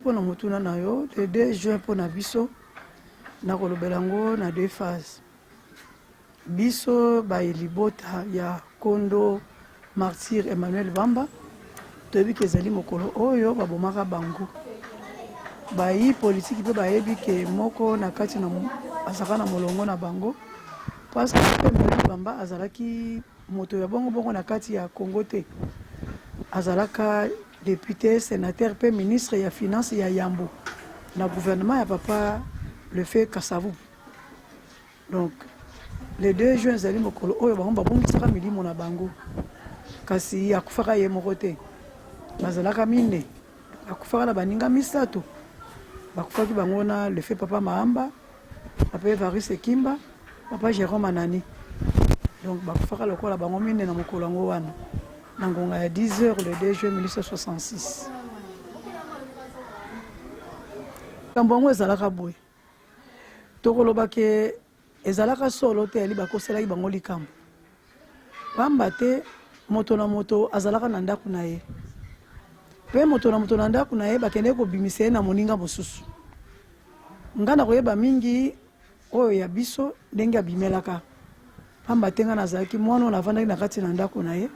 pour na motuna na yo le 2 juin pour na biso na kolobelango na 2 phases. Biso ba libota ya Kondo martyr Emmanuel Bamba toyebi ke ezali mokolo oyo babomaka bango. Bayi politique pe bayebi ke moko na kati na azaka na molongo na bango parce que Emmanuel Bamba azalaki moto ya bongo bongo na kati ya Congo te. Azalaka député, sénateur, pe ministre ya finance ya Yambo. Na gouvernement ya papa le fait Kassavou. Donc les 2 juin zali mokolo oyo bango babongisaka milimo na bango. Kasi akufaka ye moko te. Bazalaka mine. Akufaka na baninga misato. Bakufaki bango na le fait papa Mahamba, papa Evariste Kimba, papa Jérôme Anani. Donc bakufaka lokola bango mine na mokolo ngo wana. Nangonga ya 10h le 2 juin 1966. Kambongo ezalaka boye. Tokoloba ke ezalaka solo te ali bakoselaki bango likambo. Pamba te moto na moto azalaka na ndako na ye. Pe moto na ndako na ye bakende kobimisa ye na moninga mosusu. Ngana koyeba mingi oyo ya biso ndenge abimelaka. Pamba te nga nazalaki mwana navandaki na kati na ndako na ye.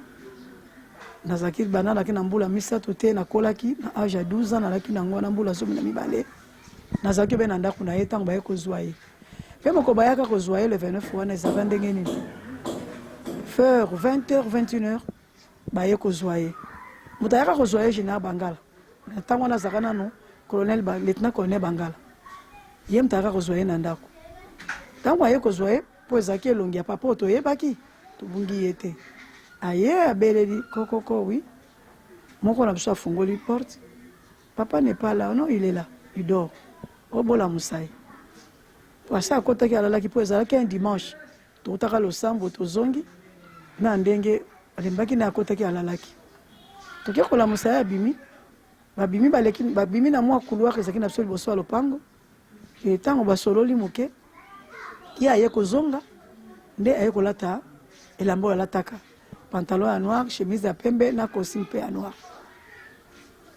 Nazaki banana ki na mbula misato te na kolaki na âge ya 12 ans nalaki na ngwana mbula somi na mibale. Nazaki be na ndako na ye tango baye kozwa ye. Pe moko bayaka kozwa ye le 29 wana ezaka ndenge nini. Vers 20h 21h baye kozwa ye. Moto ayaka kozwa ye général Bangala. Tango wana azaka nano lieutenant colonel Bangala. Ye moto ayaka kozwa ye na ndako. Tango aye kozwa ye po ezaki elongi ya papa toyebaki tobungi ye te. Aye abeleli kokoko oui. Moko na biso afungoli porte. Papa n'est pas là. Non, il est là. Il dort. Obola Moussaï. Pasa akotaki alalaki po ezalaki un dimanche. Totaka losambo tozongi na ndenge alembaki na akotaki alalaki. Tokia kola Moussaï abimi. Babimi na mwa couloir ezaki na biso liboso ya lopango. Et tango basololi moke ki aye kozonga nde aye kolata elamba alataka. Pantalon à noir, chemise à pembe, na costume à noir.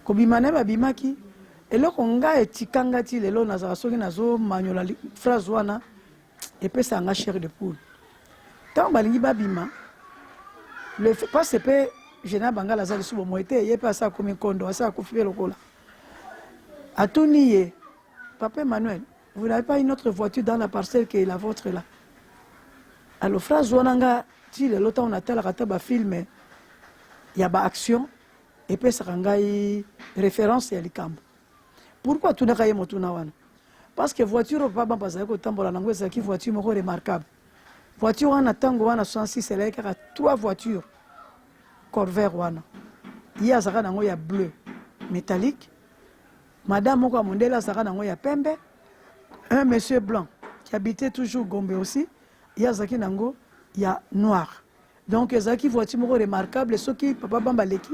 Kobimane babimaki, eloko nga etikanga ti lelo nazala soki nazo manyola phrase wana epesa nga chair de poule. Tant balingi babima, le fait pas c'est pe général Bangala azali subo moete ye pa sa komi kondo asa kofi lokola. Atuniye, papa Emmanuel, vous n'avez pas une autre voiture dans la parcelle qui est la vôtre là. Alors phrase wana nga si le lota on attend la film il y a action et puis ça ngai référence ya likambo. Pourquoi tout na kaye motuna wana? Parce que voiture pas ba bazali ko tambola nango ezaki voiture moko remarquable. Voiture wana tango wana 66 elle a 3 voitures Corvair wana. Il y a zaka nango ya bleu métallique. Madame moko mondela zaka nango ya pembe. Un monsieur blanc qui habitait toujours Gombe aussi. Il y a zaki nango il y a noir. Donc ezaki voiture moko remarquable ce qui papa Bamba leki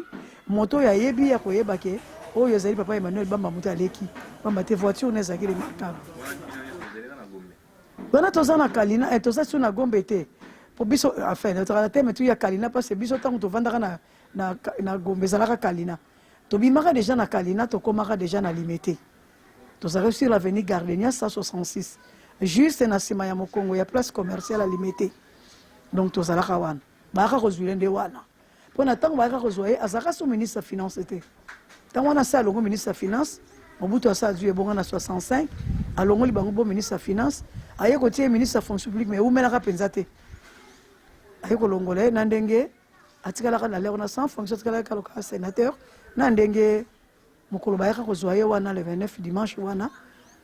moto ya yebi ya koyeba ke o yozali papa Emmanuel Bamba moto aleki Bamba te voiture ne zaki remarquable. Bana tozana kalina et toza sur na Gombe te pour biso enfin notre thème tu ya kalina parce que biso tango to vandaka na Gombe zalaka kalina to bimaka déjà na kalina to komaka déjà na limité to zaka sur l'avenue Gardenia 166 juste na sima ya Mokongo ya place commerciale à limité. Donc tous ala kawan baka kozwile nde wana pona tango baka kozwaye azaka sous ministre finance était tango wana sa longo ministre finance Mobutu asa dû ebonga na 65 alongo li bango bo ministre finance aye ko tie ministre fonction publique mais umela ka penza te aye ko longole na ndenge atikala ka na lero na sans fonction atikala ka loka sénateur na ndenge mokolo baka kozwaye wana le 29 dimanche wana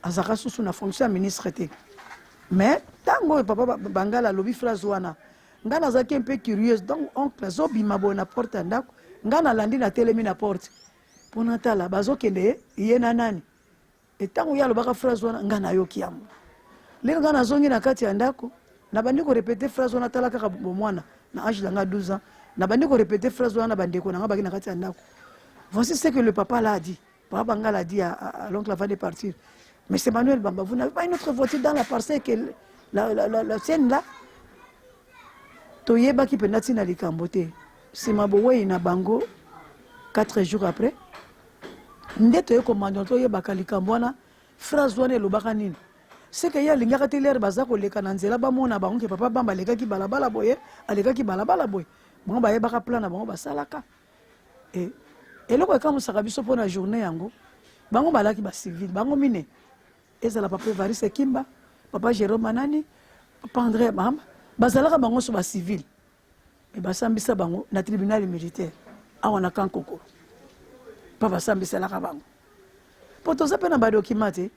azaka sous na fonction ministre te mais tango papa Bangala lobi phrase wana ngana zaki un peu curieuse donc oncle zobima bona porte ndako ngana landi na telemi na porte pona tala bazokende ye na nani etango ya lobaka phrase wana ngana yoki yango lelo ngana zongi na kati ya ndako na bandi ko répéter phrase wana tala kaka bomwana na âge langa 12 ans na bandi ko répéter phrase wana bandeko na ngabaki na kati ya ndako. Voici ce que le papa l'a dit. Papa Bangala a dit à l'oncle avant de partir. Mais c'est Emmanuel Bamba, vous n'avez pas une autre voiture dans la parcelle que la sienne là. Toyeba qui penati na likambote. C'est ma boue na bango 4 jours après. nde toye komanda toyebaka likambo wana phrase wana elobaka nini seke ye alingaka te lere baza koleka na nzela bamona bango ke papa bamba alekaki balabala boye bango bayebaka plan na bango basalaka eloko ekamusaka biso mpo na journée yango bango balaki bacivile bango mine ezala papa Evariste Kimba papa Jérôme Manani papa André Mahamba bazalaka bango so bacivile me basambisa bango na tribunal militaire awa na Kankoko pa basambiselaka bango po toza mpe na badokima te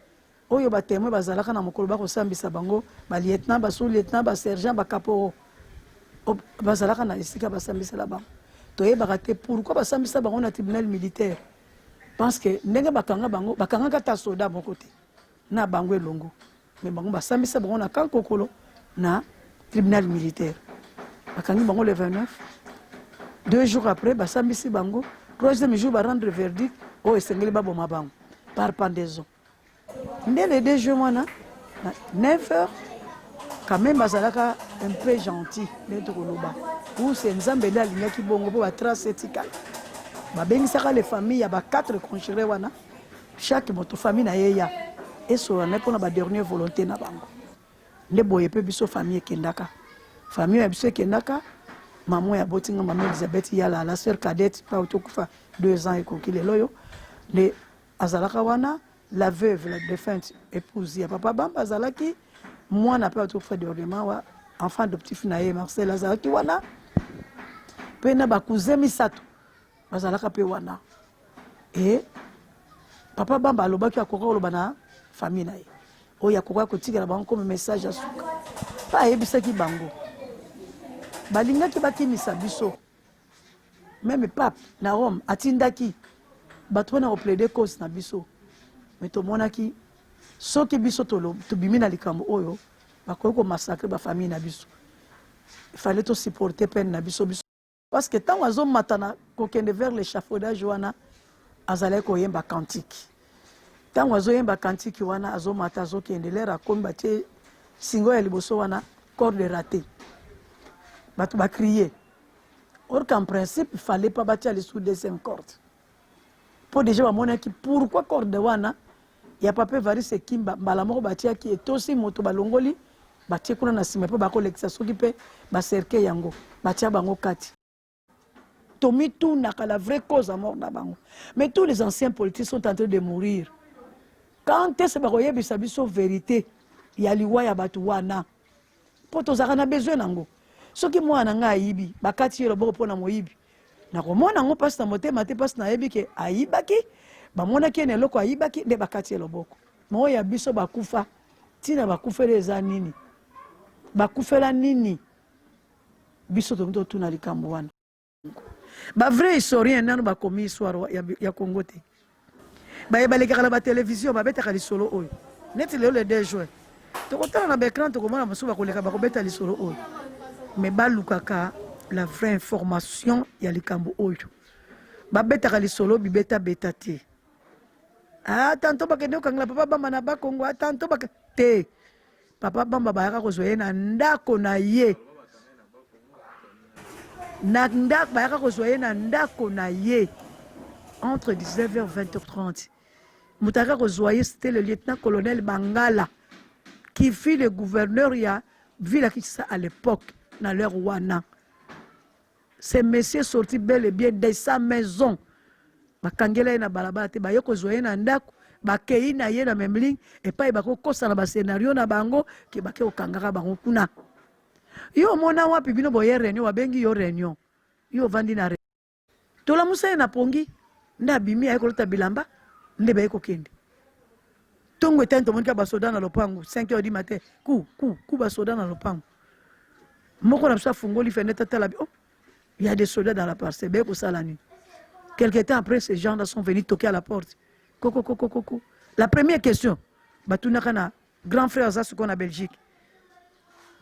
oyo batémoin bazalaka na mokolo bakosambisa bango balieutenant basous-lieutenant basergent bakaporo bazalaka na esika basambisela bango toyebaka te pourquoi basambisa bango na tribunal militaire parce que ndenge bakangaka ta soda moko te na bango elongo mais bango basambisa bango na Kankokolo na tribunal militaire bakangi bango le 29 2 jours après basambisi bango 3e jour rendre verdict o esengeli baboma bango par pendaison nde le 2 juin wana 9h quand même bazalaka un peu gentil nde koloba ou c'est nzambe nde alingaki bongo mpo batrace etikala babengisaka les familles ya 4 conjuré wana chaque moto famille na ye ya esolana mpona dernière volonté na bango nde boye mpe biso famille ekendaka famille ya biso ekendaka maman ya botinga maman Elisabeth Yala la sœur cadette pa otokufa 2 ans ekoki lelo yo nde azalaka wana la veuve la défunte épouse ya papa bamba azalaki mwana mpe otokufa dernièrement wa enfant adoptif na ye Marcel azalaki wana mpe na bakousin misato bazalaka mpe wana e papa bamba alobaki akoka koloba na famille na ye oyo akoka kotikela bango comme message ya suka mpe ayebisaki bango balingaki bakimisa biso même pape na Rome atindaki bato wana koplaide cause na biso me tomonaki soki biso tobimi na likambo oyo bakoki komassacre bafamille na biso ifallait tosupporter peine na biso parce que ntango azomata na kokende vers l'échafaudage wana azalaki koyemba cantique ntango azoyemba cantique wana azomata azokende lere akomi batie singo ya liboso wana corde raté bato bacrier or qu'en principe il fallait pas batia les sous deuxième corde po déjà bamonaki pourquoi corde wana ya papa Evariste Kimba mbala moko batiaki etosi moto balongoli batie kuna na nsima mpe bakolekisa soki mpe bacerke yango batia bango kati tomitunaka la vraie cause à mort na bango mais tous les anciens politiques sont en train de mourir quand est-ce bakoyebisa biso vérité ya liwa ya bato wana po tozalaka na besoin nango soki mwana nga ayibi bakati ye loboko mpo na moyibi nakomona yango mpasi na motema te mpasi nayebi ke ayibaki bamonaki ye na eloko ayibaki nde bakati ye loboko moo ya biso bakufa ntina bakufela eza nini bakufela nini biso tomi totuna likambo wana bavrai historien nano bakomi histoire ya Congo te balekaka na batelevizio babetaka lisolo oyo neti lelo le 2 juin tokotala na baécran tokomona mosusu bakoleka bakobeta lisolo oyo mais balukaka la vraie information ya likambo oyo babetaka lisolo bibeta te tanto bakende kokangela papa bamba na bakongo tanto te papa bamba bayaka kozwa ye na ndako na ye bayaka kozwa ye na ndako na ye entre 19h 20h30 moto ayaka kozwa ye c'était le lieutenant-colonel Bangala qui fut le gouverneur ya ville ya Kinshasa à l'époque na leur wana ces messieurs sortis bel et bien de sa maison bakangela ye na balabala te baye kozwa ye na ndako bakei na ye na memling epai bakokosa na bascenario na bango ke bake kokangaka bango kuna yo omona wapi bino boye réunion wabengi yo réunion yo ovandi na tolamusa ye na pongi nde abimi aye kolota bilamba nde baye kokende ntongo etani tomonika basoda na lopango 5h du matin ku basoda na lopango moko na biso afungoli fenêtre atala oh il y a des soldats dans la parcelle baye kosala nini quelque temps après ces gens là sont venus toquer à la porte Coco. La première question batunaka na grand frère ça ce qu'on a Belgique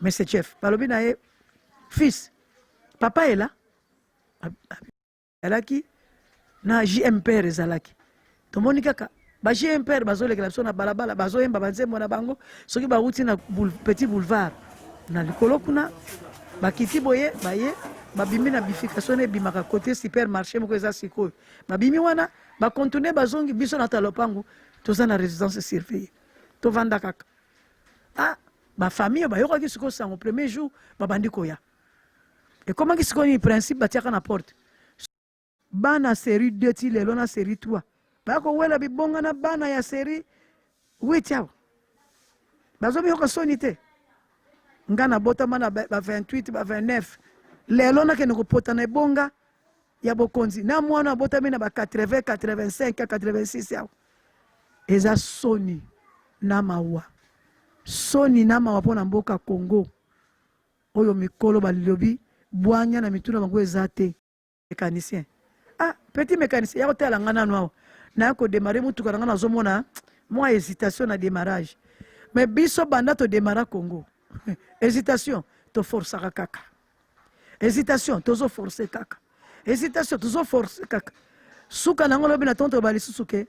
mais c'est chef balobi na ye fils papa est là alaki na JMPR ezalaki tomoni kaka ba JMPR bazolekela biso na balabala bazoyemba banzembo na bango soki bauti na petit boulevard na likolo kuna bakiti boye baye babimi na bifikasion ebimaka côté supermarché moko eza sikoyo babimi wana bakontourne bazongi biso na talopangu toza na résidence surveillée tovanda kaka bafamille bayokaki sikoyo sango premier jour babandi koya ekomaki sikoyo ni principe batiaka na porte bana série 2 ti lelo na série 3 bakowela bibonga na bana ya série 8 awa bazobiyoka soni te nga nabotama na ba 28 ba 29 lelo nakende kopota na ebonga ya bokonzi na mwana abotami na ba 80 85 86 awa eza soni na mawa mpo na mboka Congo oyo mikolo balilobi bwanya na mituna bango eza te mécanicien petit mécanicien ya kotala nga nanu awa naya kodemare mutuka na nga nazomona mwa hésitation na démarrage mais biso banda todemara Congo hésitation toforçaka kaka hésitation tozoforce kaka hésitation tozoforce kaka suka nango lobi na tonto balisusu ke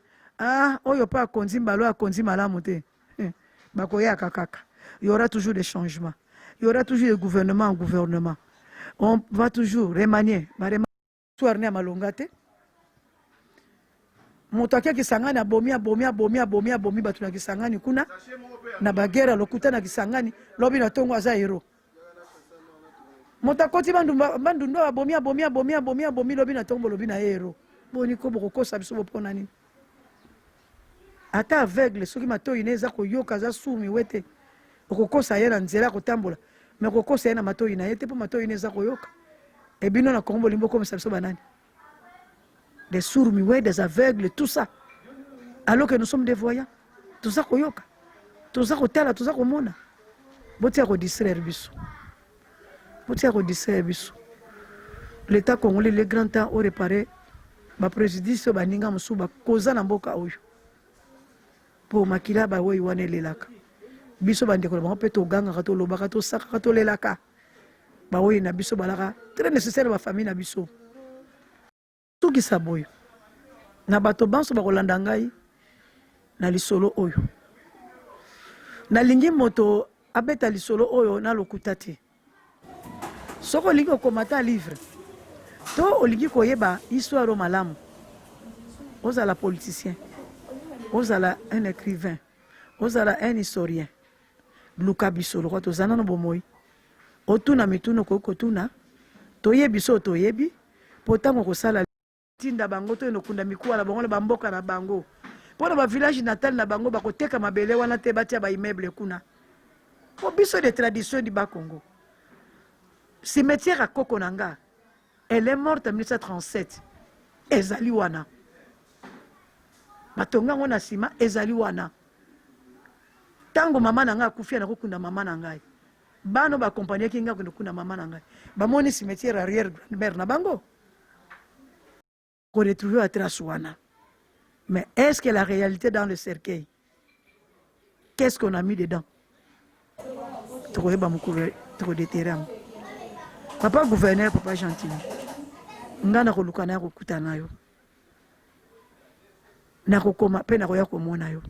oyo pa akonzi mbalo akonzi malamu te bakoyaka kaka. Il y aura toujours des changements, il y aura toujours des gouvernements en gouvernement, on va toujours remanier tourner à malongate moto aki sangani abomi batu na kisangani kuna na bagera lokuta na kisangani lobi na tongo aza hero moto akoti bandundo abomi lobi na tongo lobi na hero boni ko bokokosa biso bopona nini ata aveugle soki matoi neza koyoka za sumi wete okokosa ye na nzela kotambola mais okokosa ye na matoi na ye te po matoi neza koyoka ebino na Congo limbo komisa biso banani des sourds muets, des aveugles, tout ça. Alors que nous sommes des voyants. Tout ça koyoka. Tout ça kotala, tout ça komona. Botia ko distraire biso. Botia ko distraire biso. L'État congolais le grand temps au réparé ba préjudice baninga musuba koza na mboka oyo. Po makila ba oyo wane lelaka. Biso bandeko ba peto ganga kato lobaka to saka kato lelaka. Ba oyo na biso balaka très nécessaire ba famille na biso. Tuki saboyo na bato banso bakolanda ngai na lisolo oyo nalingi moto abeta lisolo oyo na lokuta te soko olingi okomata livre to olingi koyeba histoire malamu ozala politicien ozala un écrivain ozala un historien luka biso lokwa tozana no bomoi otuna mituno kokotuna toyebi so toyebi potango kosala tinda bango to enokunda mikuwa na bango na bamboka na bango pona ba village natal na bango bakoteka mabele wana te batia ba immeuble kuna po biso de tradition di ba Congo cimetière à Kokonanga elle est morte en 1937 ezali wana batonga ngona sima ezali wana tango mama na nga akufia na kokunda mama na ngai bano ba compagnie kinga kunda mama na ngai ba moni cimetière arrière grand-mère na bango qu'on retrouve à Trasouana. Mais est-ce que la réalité dans le cercueil, qu'est-ce qu'on a mis dedans? Trop de terrain. Papa gouverneur, papa gentil. Ngana kolukana ya kokutana yo. Na kokoma pe na koya komona yo.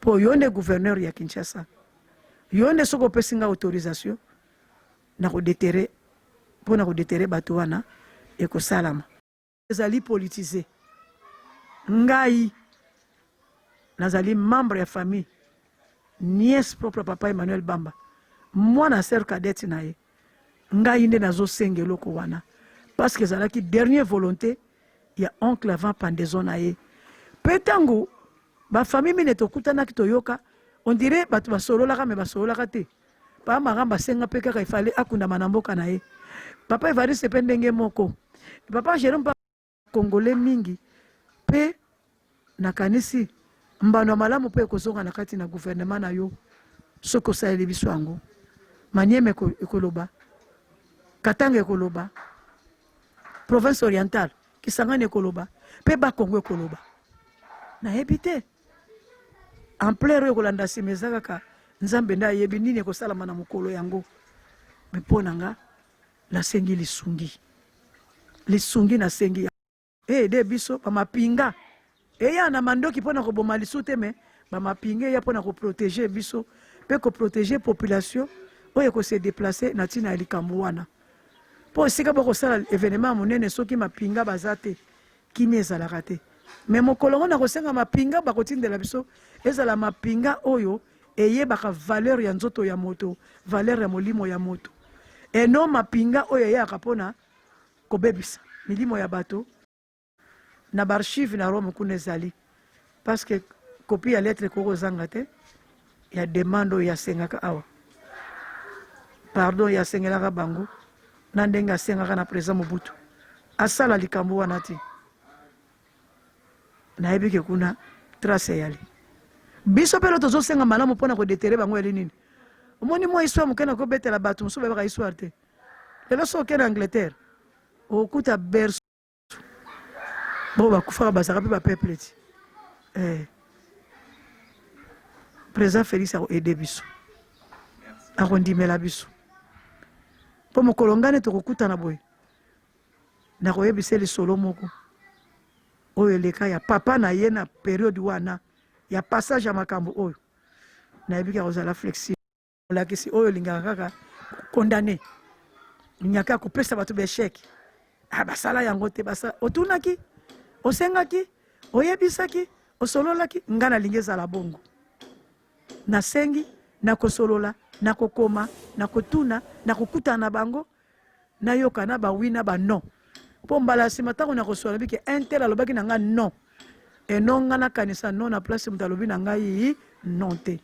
Po yonde gouverneur ya Kinshasa. Yonde soko pesinga autorisation na ko déterrer pour na ko déterrer bato wana e ko salama. Nazali politisé ngai nazali membre ya famille nièce propre papa Emmanuel Bamba mwana sœur cadette na ye ngai nde nazo sengelo ko wana parce que zalaki dernière volonté ya oncle avant pendaison na ye petango ba famille mine tokutana kitoyoka on dirait batu basololaka me basololaka te pa magamba senga pe kaka ifale akunda manamboka na ye papa Evariste pe ndenge moko papa Jérôme Congolais mingi pe nakanisi mbano malamu pe kozonga na kati na gouvernement na yo soko sa biso yango Maniema ekoloba Katanga ekoloba province orientale Kisangani ekoloba pe ba Congo ekoloba na ebite en plein oyo kolanda simezaka ka nzambe nda yebi nini ekosalama na mokolo yango meponanga la sengi lisungi na sengi de biso bamapinga eya na mandoki pona ko boma lisu te me bamapinga ya pona ko protéger biso pe ko protéger population oyo ko se déplacer na tina likambo wana po esika bokosala événement monene soki mapinga baza te kimi ezalaka te mais mokolo ngo na kosenga mapinga bakotindela biso ezala mapinga oyo eyebaka valeur ya nzoto ya moto valeur ya molimo ya moto eno mapinga oyo eyaka mpona kobebisa milimo ya bato na barchive na Rome kuna ezali parce que copie ya lettre kokozanga te ya demande oyo yasengaka awa pardon yasengelaka bango na ndenge asengaka na président Mobutu asala likambo wana te nayebi ke kuna trace yali biso mpe lo tozosenga malamu mpona kodetere bango eli nini omoni mwa histoire mokena kobetela bato mosusu bayebaka histoire te lelo so okende Angleterre okuta berceau bo bakufaka bazalaka mpe bapeuple ti président Félix akoede biso akondimela biso mpo mokolo ngane tokokutana boye nakoyebisa lisolo moko oyo eleka ya papa na ye na periode wana ya passage ya makambo oyo nayebi ka kozala flexible olakisi oyo olingaka kaka condamné nyaka kopesa bato besheke basala yango te basala otunaki osengaki oyebisaki osololaki nga nalingi ezala bongo nasengi nakosolola nakokoma nakotuna nakokutana na bango nayoka na bawi na banon mpo mbala nsima ntango nakosola bike un tel alobaki na nga non eno nga nakanisa non na place moto alobi na ngai non te